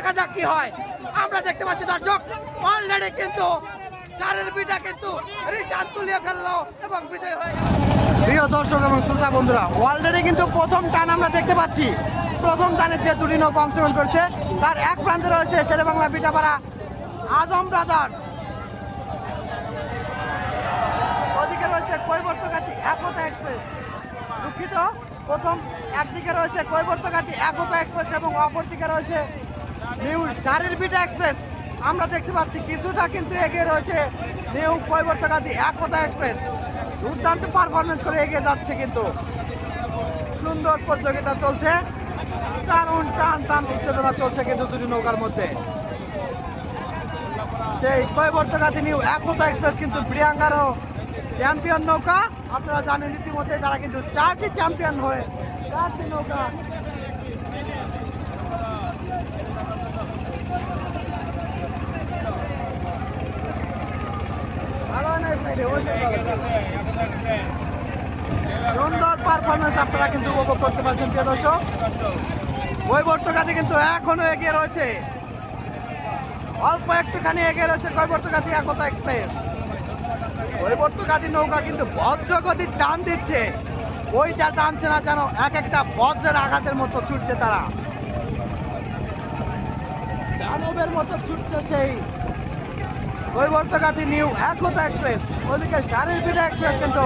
দেখা যাক কি হয়। আমরা দেখতে পাচ্ছি দর্শক অলরেডি কিন্তু চারের বিটা কিন্তু রিশান তুলিয়ে ফেললো এবং বিজয় হয়ে গেল। প্রিয় দর্শক এবং শ্রোতা বন্ধুরা, অলরেডি কিন্তু প্রথম টান আমরা দেখতে পাচ্ছি। প্রথম টানের যে দুটি নৌকা অংশগ্রহণ করছে তার এক প্রান্তে রয়েছে শেরেবাংলা বিটাপাড়া আজম ব্রাদার্স, ওদিকে রয়েছে কৈবর্তঘাটি একতা এক্সপ্রেস। দুঃখিত, প্রথম একদিকে রয়েছে কৈবর্তঘাটি একতা এক্সপ্রেস এবং অপরদিকে রয়েছে নিউ চারের বিটা এক্সপ্রেস। আমরা দেখতে পাচ্ছি কিছুটা কিন্তু এগিয়ে রয়েছে নিউ কৈবর্তঘাটি একতা এক্সপ্রেস। দুর্দান্ত পারফরমেন্স করে এগিয়ে যাচ্ছে, কিন্তু সুন্দর প্রতিযোগিতা চলছে, দারুণ টান টান উত্তেজনা চলছে কিন্তু দুটি নৌকার মধ্যে। সেই কৈবর্তঘাটি নিউ একতা এক্সপ্রেস কিন্তু প্রিয়াঙ্কারও চ্যাম্পিয়ন নৌকা। আপনারা জানেন ইতিমধ্যে তারা কিন্তু 4টি চ্যাম্পিয়ন হয়ে 4টি নৌকা সুন্দর পারফরমেন্স আপনারা কিন্তু উপভোগ করতে পারছেন প্রিয় দর্শক। কৈবর্তঘাটি কিন্তু এখনো এগিয়ে রয়েছে, অল্প একটুখানি এগিয়ে রয়েছে কৈবর্তঘাটি একতা এক্সপ্রেস। কৈবর্তঘাটি নৌকা কিন্তু বজ্রগতির টান দিচ্ছে, ওইটা টানছে না যেন এক একটা বজ্রের আঘাতের মতো ছুটছে, তারা দানবের মতো ছুটছে সেই কৈবর্তঘাটি নিউ একতা এক্সপ্রেস। ওদিকে চারের বিটা এক্সপ্রেস কিন্তু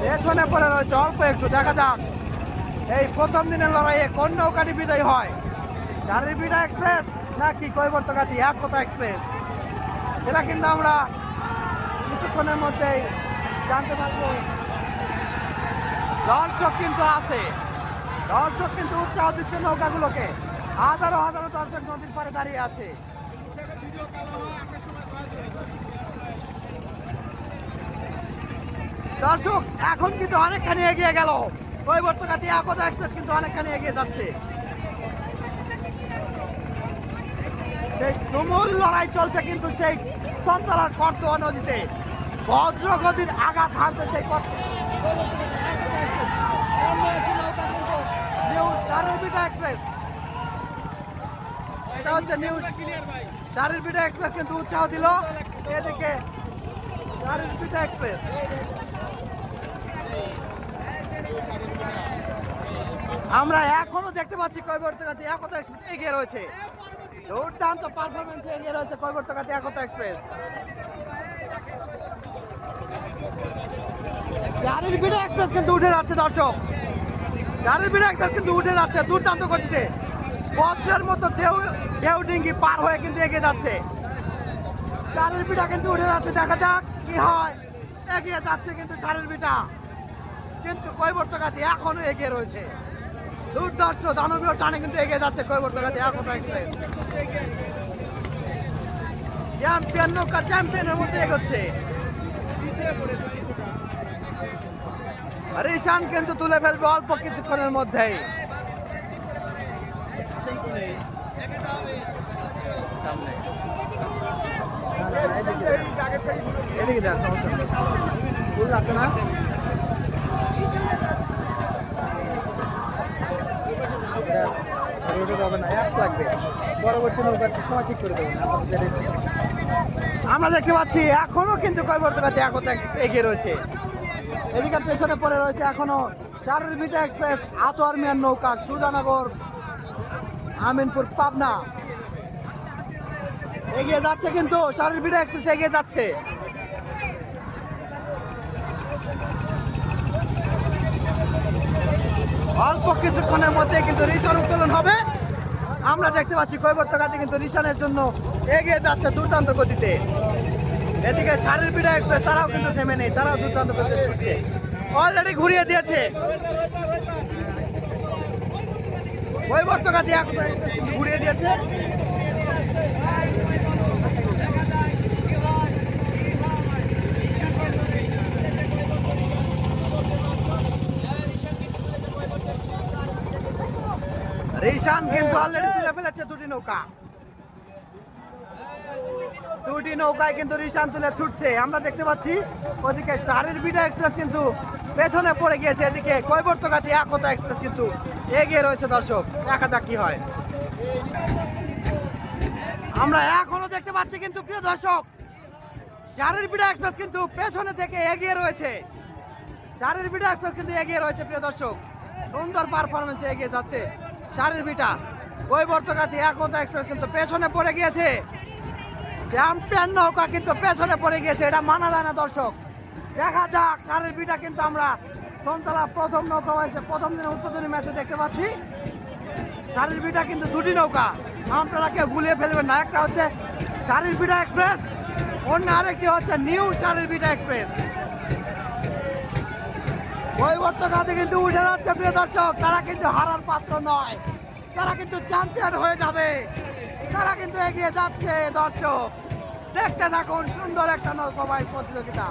পেছনে পড়ে রয়েছে অল্প একটু। দেখা যাক এই প্রথম দিনের লড়াইয়ে কোন নৌকাটি বিজয়ী হয়, চারের বিটা এক্সপ্রেস নাকি কৈবর্তঘাটি একতা এক্সপ্রেস। এটা কিন্তু আমরা কিছুক্ষণের মধ্যেই জানতে পারবো। দর্শক কিন্তু আছে, দর্শক কিন্তু উৎসাহ দিচ্ছে নৌকাগুলোকে। হাজারো হাজারো দর্শক নদীর পাড়ে দাঁড়িয়ে আছে। দর্শক এখন কিন্তু অনেকখানি এগিয়ে গেল, কৈবর্তঘাটি একতা এক্সপ্রেস কিন্তু অনেকখানি এগিয়ে যাচ্ছে। সেই তুমুল লড়াই চলছে কিন্তু সেই সন্তলার করতোয়া নদীতে, বজ্রগতির আঘাত হানছে সেই চারের বিটা এক্সপ্রেস। এটা হচ্ছে নিউজ চারের বিটা এক্সপ্রেস কিন্তু উৎসাহ দিল, এদিকে চারের বিটা এক্সপ্রেস। আমরা এখনো দেখতে পাচ্ছি কৈবর্তঘাটি একতা এক্সপ্রেস এগিয়ে রয়েছে, দুর্দান্ত পারফরমেন্স এগিয়ে রয়েছে কৈবর্তঘাটি একতা এক্সপ্রেস। চারের বিটা এক্সপ্রেস কিন্তু উঠে যাচ্ছে দর্শক, চারের বিটা এক্সপ্রেস কিন্তু উঠে যাচ্ছে দুর্দান্ত গতিতে, বজ্রের মতো ঢেউ ডিঙ্গি পার হয়ে কিন্তু এগিয়ে যাচ্ছে। চারের বিটা কিন্তু উঠে যাচ্ছে, দেখা যাক কি হয়। এগিয়ে যাচ্ছে কিন্তু চারের বিটা, কিন্তু কৈবর্তঘাটি এখনো এগিয়ে রয়েছে। দুর্দান্ত দানবীয় টানে কিন্তু এগিয়ে যাচ্ছে কৈবর্তঘাটি একতা এক্সপ্রেস। চ্যাম্পিয়ন নৌকা চ্যাম্পিয়নের মধ্যে এগোচ্ছে। রিশান কিন্তু তুলে ফেলবে অল্প কিছুক্ষণের মধ্যেই। এদিকে দেখ, সমস্যা নেই, ফুল আছে না। পরবর্তী নৌকার সময় ঠিক করে দেবেন। আমরা দেখতে পাচ্ছি এখনো কিন্তু কৈবর্তঘাটি একতা এগিয়ে রয়েছে। এদিকে পেছনে পড়ে রয়েছে এখনো চারের বিটা এক্সপ্রেস আতোয়ার মিয়ার নৌকা, সুজানগর আমিনপুর পাবনা। এগিয়ে যাচ্ছে কিন্তু চারের বিটা এক্সপ্রেস এগিয়ে যাচ্ছে। অল্প কিছুক্ষণের মধ্যে কিন্তু রিশান উত্তোলন হবে। আমরা দেখতে পাচ্ছি কৈবর্তঘাটি কিন্তু রিশানের জন্য এগিয়ে যাচ্ছে দুর্দান্ত গতিতে। এদিকে চারের বিটা এক্সপ্রেস তারাও কিন্তু থেমে নেই, তারাও দুর্দান্ত গতিতে ছুটছে, অলরেডি ঘুরিয়ে দিয়েছে। কৈবর্তঘাটি ঘুরিয়ে দিয়েছে। রিশান কিন্তু অলরেডি তুলে ফেলেছে দুটি নৌকা, দুটি নৌকায় কিন্তু রিশান তুলে ছুটছে। আমরা দেখতে পাচ্ছি ওদিকে চারের বিটা এক্সপ্রেস কিন্তু পেছনে পড়ে গিয়েছে, এদিকে কৈবর্তঘাটি একতা এক্সপ্রেস কিন্তু এগিয়ে রয়েছে। দর্শক দেখা যাক কি হয়। আমরা এখনো দেখতে পাচ্ছি কিন্তু প্রিয় দর্শক, সারের বিটা এক্সপ্রেস কিন্তু পেছনে থেকে এগিয়ে রয়েছে। সারের বিটা এক্সপ্রেস কিন্তু এগিয়ে রয়েছে প্রিয় দর্শক, সুন্দর পারফরমেন্সে এগিয়ে যাচ্ছে সারের বিটা। কৈবর্তকাছি একতা এক্সপ্রেস কিন্তু পেছনে পড়ে গিয়েছে, চ্যাম্পিয়ন নৌকা কিন্তু পেছনে পড়ে গিয়েছে, এটা মানা যায় না দর্শক। দেখা যাক সারের বিটা কিন্তু আমরা সন্তলা প্রথম নৌকা হয়েছে প্রথম দিনে উদ্বোধনী ম্যাচে দেখতে পাচ্ছি। সারের বিটা কিন্তু দুটি নৌকা, আপনারা কেউ গুলিয়ে ফেলবেন না। একটা হচ্ছে সারের বিটা এক্সপ্রেস, অন্য আরেকটি হচ্ছে নিউ সারের বিটা এক্সপ্রেস। কৈবর্তকাছি কিন্তু উঠে যাচ্ছে প্রিয় দর্শক, তারা কিন্তু হারার পাত্র নয়, তারা কিন্তু চ্যাম্পিয়ন হয়ে যাবে, তারা কিন্তু এগিয়ে যাচ্ছে দর্শক। দেখতে থাকুন সুন্দর একটা নৌকা বাইচ প্রতিযোগিতা,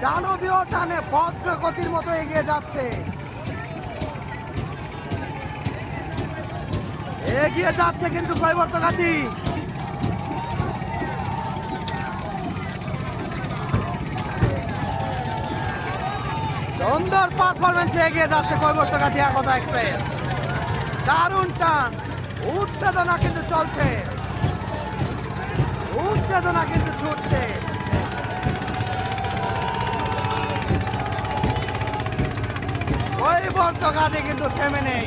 দানবীয় টানে বজ্র গতির মতো এগিয়ে যাচ্ছে, এগিয়ে যাচ্ছে কিন্তু কৈবর্তকাছি। সুন্দর পারফরমেন্সে এগিয়ে যাচ্ছে কৈবর্তকাছি একতা এক্সপ্রেস। দারুণ টান, উত্তেজনা কিন্তু চলছে, উত্তেজনা কিন্তু ছুটছে। কৈবর্তকাছি কিন্তু থেমে নেই,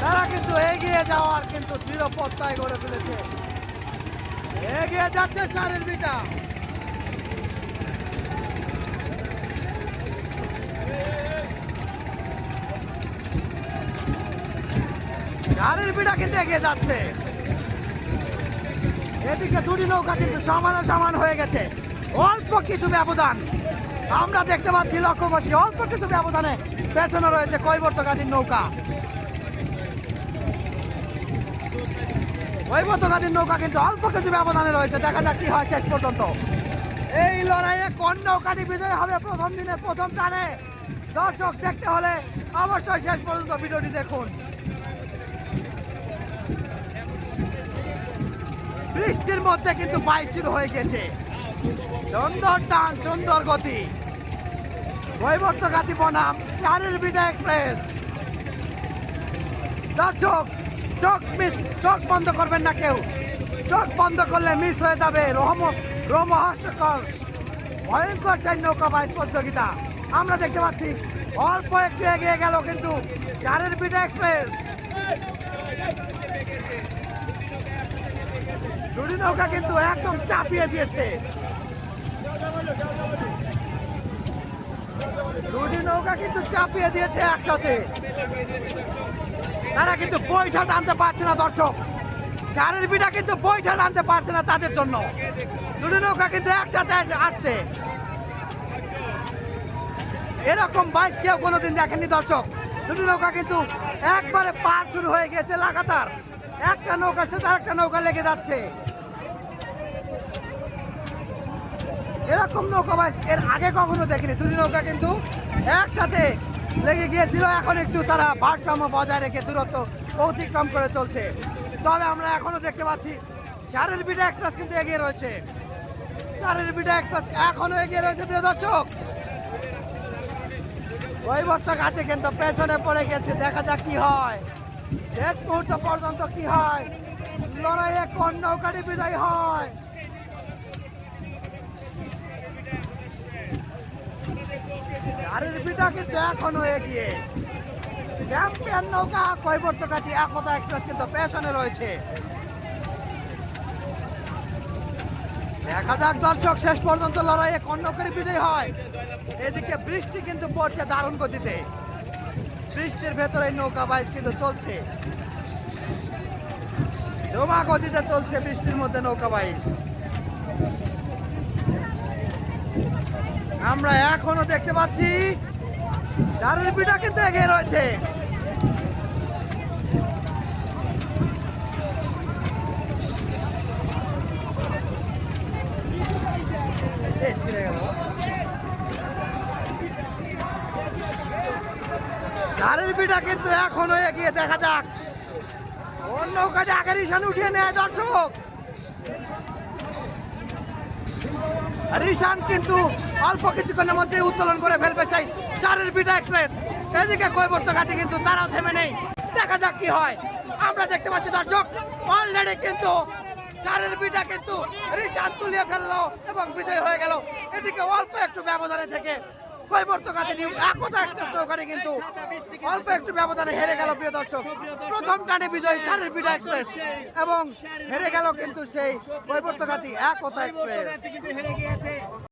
তারা কিন্তু এগিয়ে যাওয়ার কিন্তু দৃঢ় প্রত্যয় গড়ে তুলেছে, এগিয়ে যাচ্ছে সারের বিটা। সারের বিটা কিন্তু এগিয়ে যাচ্ছে, এদিকে দুটি নৌকা কিন্তু সমান হয়ে গেছে, অল্প কিছু ব্যবধান আমরা দেখতে পাচ্ছি, লক্ষ্য করছি অল্প কিছু ব্যবধানে পেছনে রয়েছে কৈবর্তকাছির নৌকা। কৈবর্তকাছির নৌকা কিন্তু অল্প কিছু ব্যবধানে রয়েছে, দেখা যাক কি হয় শেষ পর্যন্ত। এই লড়াইয়ে কোন নৌকাটি বিজয় হবে প্রথম দিনে প্রথম টানে, দর্শক দেখতে হলে অবশ্যই শেষ পর্যন্ত ভিডিওটি দেখুন। বৃষ্টির মধ্যে কিন্তু বাইক শুরু হয়ে গেছে, সুন্দর টান সুন্দর গতি, কৈবর্তকাছি বনাম সারের বিটা এক্সপ্রেস। দর্শক চোখ বন্ধ করবেন না কেউ, চোখ বন্ধ করলে মিস হয়ে যাবে রোমহর্ষকর ভয়ঙ্কর সেই নৌকা বাইচ প্রতিযোগিতা। আমরা দেখতে পাচ্ছি অল্প একটু এগিয়ে গেল কিন্তু সারের বিটা এক্সপ্রেস। দুটি নৌকা কিন্তু একদম চাপিয়ে দিয়েছে, দুটি নৌকা কিন্তু চাপিয়ে দিয়েছে একসাথে, তারা কিন্তু বৈঠা টানতে পারছে না দর্শক, সারের বিটা কিন্তু বৈঠা টানতে পারছে না তাদের জন্য, দুটি নৌকা কিন্তু একসাথে আসছে। এরকম বাইক কেউ কোনোদিন দেখেননি দর্শক, দুটি নৌকা কিন্তু একবারে পার শুরু হয়ে গেছে লাগাতার, একটা নৌকার সাথে একটা নৌকা লেগে যাচ্ছে। এরকম নৌকা বাইচ এর আগে কখনো দেখিনি, দুটি নৌকা কিন্তু একসাথে লেগে গিয়েছিল, এখন একটু তারা ভারসাম্য বজায় রেখে দূরত্ব অতিক্রম করে চলছে। তবে আমরা এখনো দেখতে পাচ্ছি সারের বিটা এক্সপ্রেস কিন্তু এগিয়ে রয়েছে, সারের বিটা এক্সপ্রেস এখনো এগিয়ে রয়েছে প্রিয় দর্শক। কৈবর্তকাছি কিন্তু পেছনে পড়ে গেছে, দেখা যাক কি হয় শেষ মুহূর্ত পর্যন্ত কি হয়, লড়াইয়ে কোন নৌকাটি বিজয়ী হয়। সারের বিটা কিন্তু এখনো এগিয়ে, চ্যাম্পিয়ন নৌকা কৈবর্তকাছি একতা এক্সপ্রেস কিন্তু পেছনে রয়েছে। দেখা যাক দর্শক শেষ পর্যন্ত লড়াইয়ে কোন নৌকাটি বিজয়ী হয়। এদিকে বৃষ্টি কিন্তু পড়ছে দারুণ গতিতে, বৃষ্টির ভেতরে নৌকা বাইচ কিন্তু চলছে, জমা গতিতে চলছে বৃষ্টির মধ্যে নৌকা বাইচ। আমরা এখনো দেখতে পাচ্ছি সারের বিটা কিন্তু এগিয়ে রয়েছে, সারের বিটা কিন্তু এখনো এগিয়ে, দেখা যাক কোন নৌকাটি আগের রিসান উঠিয়ে নেয় দর্শক। রিসান কিন্তু অল্প কিছুক্ষণের মধ্যে উত্তোলন করে ফেলবে সেই সারের বিটা এক্সপ্রেস। এদিকে কৈবর্তকাছি কিন্তু তারাও থেমে নেই, দেখা যাক কি হয়। আমরা দেখতে পাচ্ছি দর্শক অলরেডি কিন্তু চারের বিটা কিন্তু রিশাদ তুলিয়ে ফেললো এবং বিজয় হয়ে গেল। এদিকে অল্প একটু ব্যবধানে থেকে কৈবর্তঘাতী নিউ একতা এক্সপ্রেস নৌকাটি কিন্তু অল্প একটু ব্যবধানে হেরে গেল প্রিয় দর্শক। প্রথম টানে বিজয়ী চারের বিটা এক্সপ্রেস এবং হেরে গেল কিন্তু সেই কৈবর্তঘাতী একতা এক্সপ্রেস।